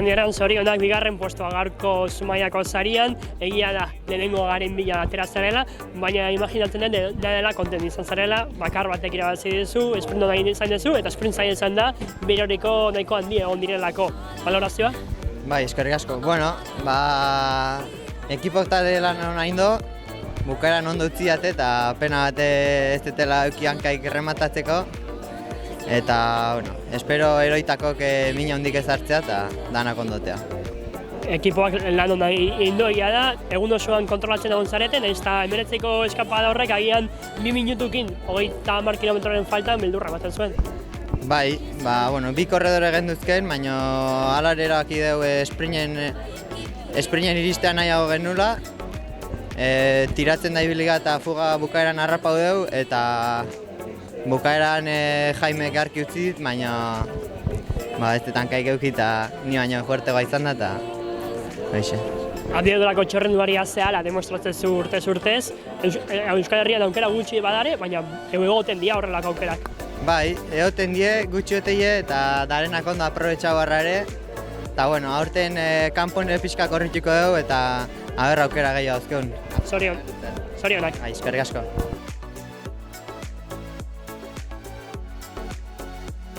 Generan zorionak bigarren postua gaurko Zumaiako sarian, egia da, lehenengo garen bila atera zarela, baina imaginatzen den dela kontent izan zarela, bakar batek irabazi duzu, esprinto nahi izan duzu, eta sprint zain izan da, beroriko nahiko handi egon direlako. Valorazioa? Bai, eskerrik asko. Bueno, ekipok talde lan hona indo, bukaeran ondo utziate eta pena bat ez dutela euki hankaik rematatzeko. Eta, bueno, espero eroitakok mina hondik ezartzea eta danak ondotea. Ekipoak lan hona indoia da, egun osoan kontrolatzen egon zareten, ez da emeretzeko eskapada horrek agian 2 minutukin, 30 kilometroren faltan beldurra ematen zuen. Bai, bueno, 2 korredore genduzken, baina alar erabaki dugu esprinen iristea nahiago genula. Tiratzen da ibiliga eta fuga bukaeran harrapau dugu, eta bukaeran Jaimek arki utzi dit, baina ez dut hankaik euki eta ni baina fuertegoa izan da eta hoxe. Abiadurako txorrenduari azeala demostratzen zu urtez, Euskal Herrian aukera gutxi badare, baina egoten dira horrelako aukerak. Bai, egoten die, gutxi oteie eta darenak ondo aprobetxau barra ere. Eta bueno, aurten kanpon pixka korrituko dugu eta aukera gehiago azkeun. Zorionak. Eskerrik asko.